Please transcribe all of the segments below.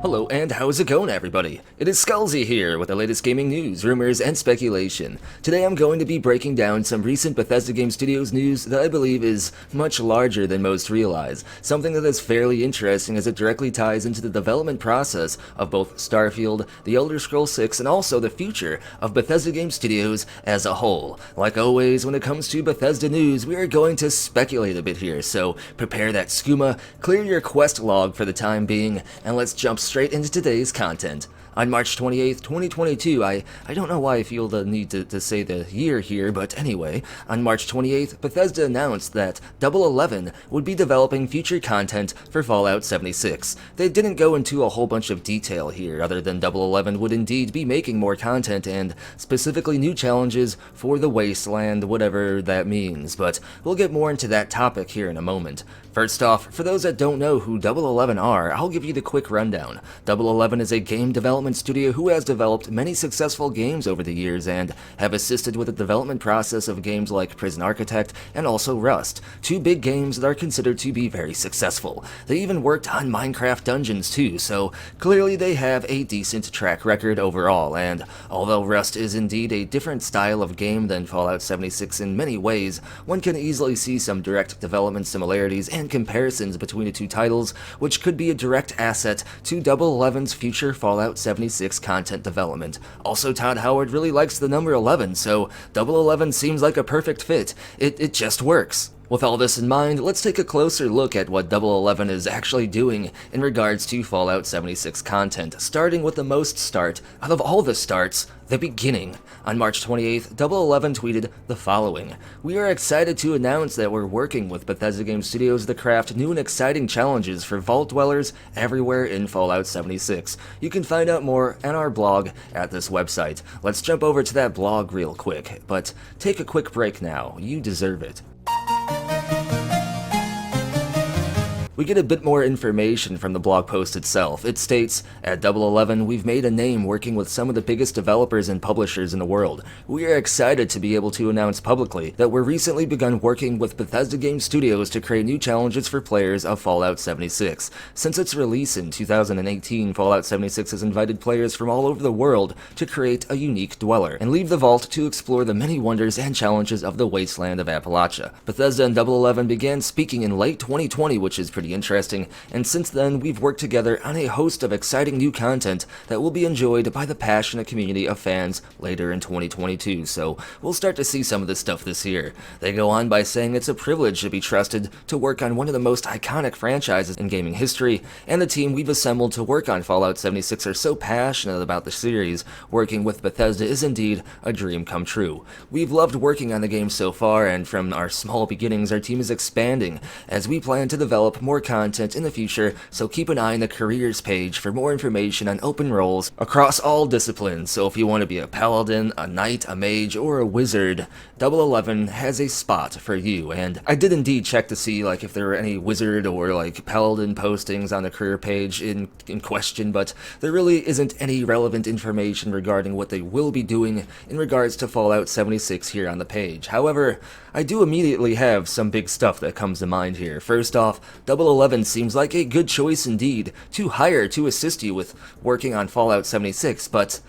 Hello and how's it going, everybody? It is Skullzi here with the latest gaming news, rumors, and speculation. Today I'm going to be breaking down some recent Bethesda Game Studios news that I believe is much larger than most realize, something that is fairly interesting as it directly ties into the development process of both Starfield, The Elder Scrolls 6, and also the future of Bethesda Game Studios as a whole. Like always, when it comes to Bethesda news, we are going to speculate a bit here, so prepare that skooma, clear your quest log for the time being, and let's jump straight into today's content. On March 28th, 2022, I don't know why I feel the need to say the year here, but anyway, on March 28th, Bethesda announced that Double 11 would be developing future content for Fallout 76. They didn't go into a whole bunch of detail here, other than Double 11 would indeed be making more content and specifically new challenges for the Wasteland, whatever that means, but we'll get more into that topic here in a moment. First off, for those that don't know who Double 11 are, I'll give you the quick rundown. Double 11 is a game development studio who has developed many successful games over the years and have assisted with the development process of games like Prison Architect and also Rust, two big games that are considered to be very successful. They even worked on Minecraft Dungeons too, so clearly they have a decent track record overall, and although Rust is indeed a different style of game than Fallout 76 in many ways, one can easily see some direct development similarities and comparisons between the two titles, which could be a direct asset to Double 11's future Fallout 76 content development. Also, Todd Howard really likes the number 11, so Double 11 seems like a perfect fit. It just works. With all this in mind, let's take a closer look at what Double 11 is actually doing in regards to Fallout 76 content, starting with the most start out of all the starts, the beginning. On March 28th, Double 11 tweeted the following: "We are excited to announce that we're working with Bethesda Game Studios to craft new and exciting challenges for Vault Dwellers everywhere in Fallout 76. You can find out more on our blog at this website." Let's jump over to that blog real quick, but take a quick break now. You deserve it. We get a bit more information from the blog post itself. It states, "At Double 11, we've made a name working with some of the biggest developers and publishers in the world. We are excited to be able to announce publicly that we're recently begun working with Bethesda Game Studios to create new challenges for players of Fallout 76. Since its release in 2018, Fallout 76 has invited players from all over the world to create a unique dweller and leave the vault to explore the many wonders and challenges of the wasteland of Appalachia. Bethesda and Double 11 began speaking in late 2020, which is pretty interesting, and since then we've worked together on a host of exciting new content that will be enjoyed by the passionate community of fans later in 2022, so we'll start to see some of this stuff this year." They go on by saying it's a privilege to be trusted to work on one of the most iconic franchises in gaming history, and the team we've assembled to work on Fallout 76 are so passionate about the series. Working with Bethesda is indeed a dream come true. We've loved working on the game so far, and from our small beginnings our team is expanding as we plan to develop more content in the future, so keep an eye on the careers page for more information on open roles across all disciplines. So if you want to be a paladin, a knight, a mage, or a wizard, Double 11 has a spot for you. And I did indeed check to see if there were any wizard or paladin postings on the career page in question, but there really isn't any relevant information regarding what they will be doing in regards to Fallout 76 here on the page. However, I do immediately have some big stuff that comes to mind here. First off, Double 11 seems like a good choice indeed to hire to assist you with working on Fallout 76, but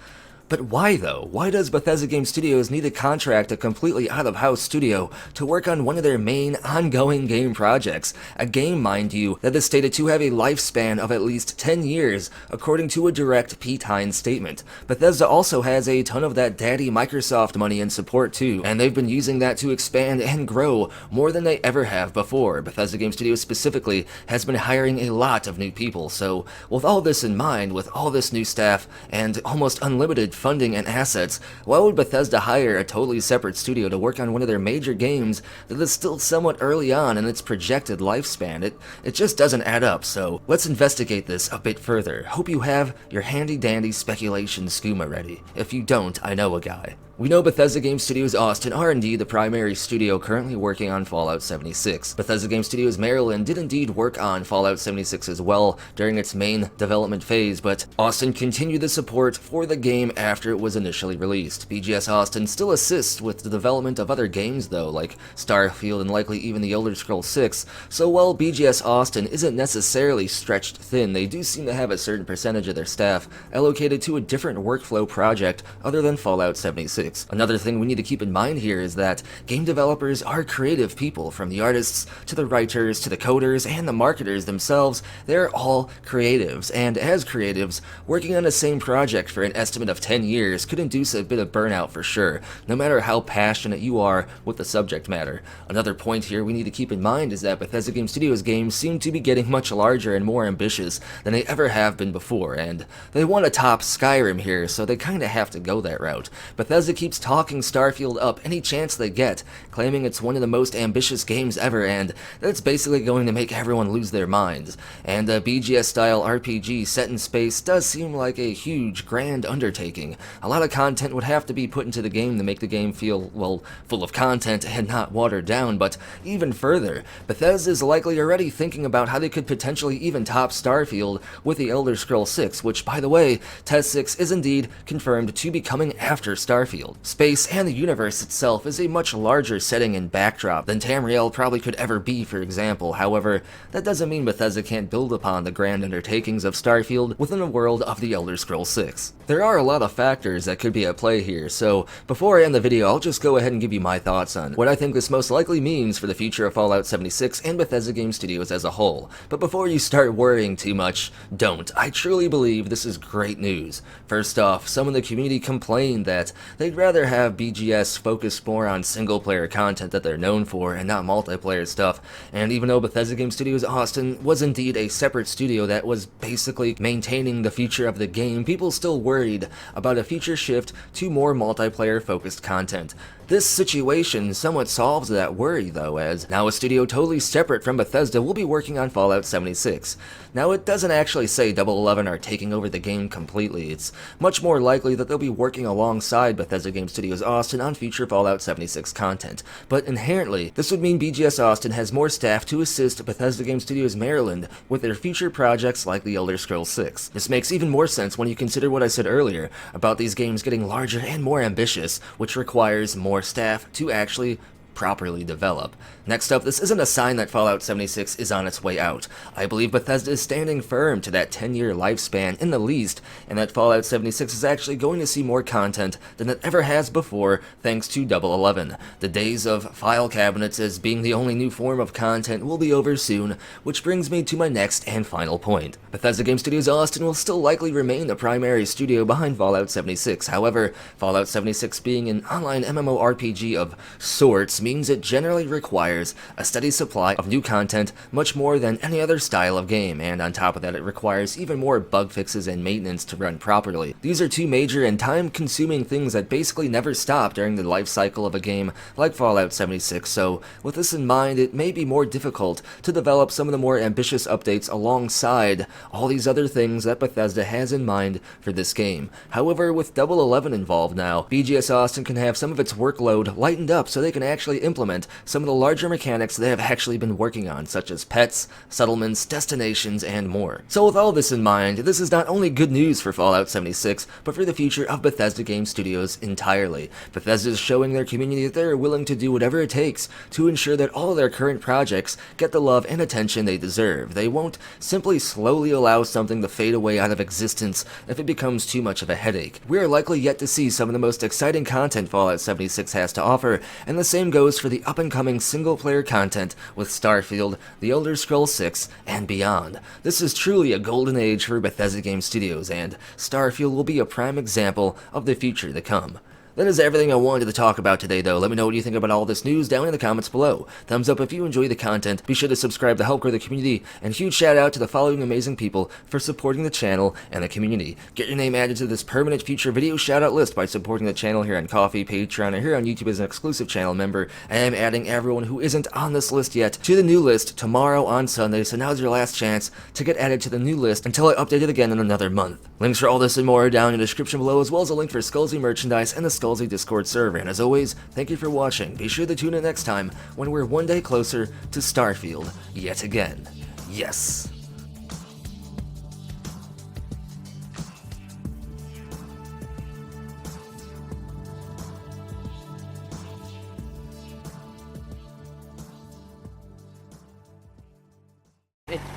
why though? Why does Bethesda Game Studios need to contract a completely out-of-house studio to work on one of their main ongoing game projects? A game, mind you, that is stated to have a lifespan of at least 10 years, according to a direct Pete Hines statement. Bethesda also has a ton of that daddy Microsoft money and support too, and they've been using that to expand and grow more than they ever have before. Bethesda Game Studios specifically has been hiring a lot of new people, so with all this in mind, with all this new staff and almost unlimited funding and assets, why would Bethesda hire a totally separate studio to work on one of their major games that is still somewhat early on in its projected lifespan? It just doesn't add up, so let's investigate this a bit further. Hope you have your handy-dandy speculation skooma ready. If you don't, I know a guy. We know Bethesda Game Studios Austin are indeed the primary studio currently working on Fallout 76. Bethesda Game Studios Maryland did indeed work on Fallout 76 as well during its main development phase, but Austin continued the support for the game after it was initially released. BGS Austin still assists with the development of other games though, like Starfield and likely even the Elder Scrolls 6, so while BGS Austin isn't necessarily stretched thin, they do seem to have a certain percentage of their staff allocated to a different workflow project other than Fallout 76. Another thing we need to keep in mind here is that game developers are creative people, from the artists to the writers to the coders and the marketers themselves. They're all creatives, and as creatives, working on the same project for an estimate of 10 years could induce a bit of burnout for sure, no matter how passionate you are with the subject matter. Another point here we need to keep in mind is that Bethesda Game Studios games seem to be getting much larger and more ambitious than they ever have been before, and they want to top Skyrim here, so they kinda have to go that route. Bethesda keeps talking Starfield up any chance they get, claiming it's one of the most ambitious games ever, and that's basically going to make everyone lose their minds. And a BGS-style RPG set in space does seem like a huge, grand undertaking. A lot of content would have to be put into the game to make the game feel, well, full of content and not watered down, but even further, Bethesda is likely already thinking about how they could potentially even top Starfield with the Elder Scrolls 6, which, by the way, Test 6 is indeed confirmed to be coming after Starfield. Space and the universe itself is a much larger setting and backdrop than Tamriel probably could ever be, for example. However, that doesn't mean Bethesda can't build upon the grand undertakings of Starfield within the world of the Elder Scrolls 6. There are a lot of factors that could be at play here, so before I end the video, I'll just go ahead and give you my thoughts on what I think this most likely means for the future of Fallout 76 and Bethesda Game Studios as a whole. But before you start worrying too much, don't. I truly believe this is great news. First off, some in the community complained that they'd rather have BGS focus more on single-player content that they're known for and not multiplayer stuff, and even though Bethesda Game Studios Austin was indeed a separate studio that was basically maintaining the future of the game, people still worried about a future shift to more multiplayer-focused content. This situation somewhat solves that worry though, as now a studio totally separate from Bethesda will be working on Fallout 76. Now it doesn't actually say 11 are taking over the game completely. It's much more likely that they'll be working alongside Bethesda Game Studios Austin on future Fallout 76 content, but inherently this would mean BGS Austin has more staff to assist Bethesda Game Studios Maryland with their future projects like the Elder Scrolls 6. This makes even more sense when you consider what I said earlier about these games getting larger and more ambitious, which requires more staff to actually properly develop. Next up, this isn't a sign that Fallout 76 is on its way out. I believe Bethesda is standing firm to that 10-year lifespan in the least, and that Fallout 76 is actually going to see more content than it ever has before thanks to 11. The days of file cabinets as being the only new form of content will be over soon, which brings me to my next and final point. Bethesda Game Studios Austin will still likely remain the primary studio behind Fallout 76. However, Fallout 76 being an online MMORPG of sorts means it generally requires a steady supply of new content, much more than any other style of game, and on top of that it requires even more bug fixes and maintenance to run properly. These are two major and time-consuming things that basically never stop during the life cycle of a game like Fallout 76, so with this in mind, it may be more difficult to develop some of the more ambitious updates alongside all these other things that Bethesda has in mind for this game. However, with 11 involved now, BGS Austin can have some of its workload lightened up so they can actually implement some of the larger mechanics they have actually been working on, such as pets, settlements, destinations, and more. So with all this in mind, this is not only good news for Fallout 76, but for the future of Bethesda Game Studios entirely. Bethesda is showing their community that they are willing to do whatever it takes to ensure that all of their current projects get the love and attention they deserve. They won't simply slowly allow something to fade away out of existence if it becomes too much of a headache. We are likely yet to see some of the most exciting content Fallout 76 has to offer, and the same goes for the up-and-coming single-player content with Starfield, The Elder Scrolls 6, and beyond. This is truly a golden age for Bethesda Game Studios, and Starfield will be a prime example of the future to come. That is everything I wanted to talk about today, though. Let me know what you think about all this news down in the comments below. Thumbs up if you enjoy the content. Be sure to subscribe to help grow the community. And huge shout out to the following amazing people for supporting the channel and the community. Get your name added to this permanent future video shout out list by supporting the channel here on Ko-fi, Patreon, or here on YouTube as an exclusive channel member. I am adding everyone who isn't on this list yet to the new list tomorrow on Sunday, so now's your last chance to get added to the new list until I update it again in another month. Links for all this and more are down in the description below, as well as a link for Skullzi merchandise and the Skullzi Discord server. And as always, thank you for watching. Be sure to tune in next time when we're one day closer to Starfield yet again. Yes.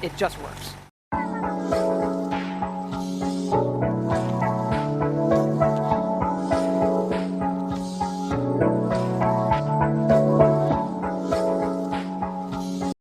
It just works.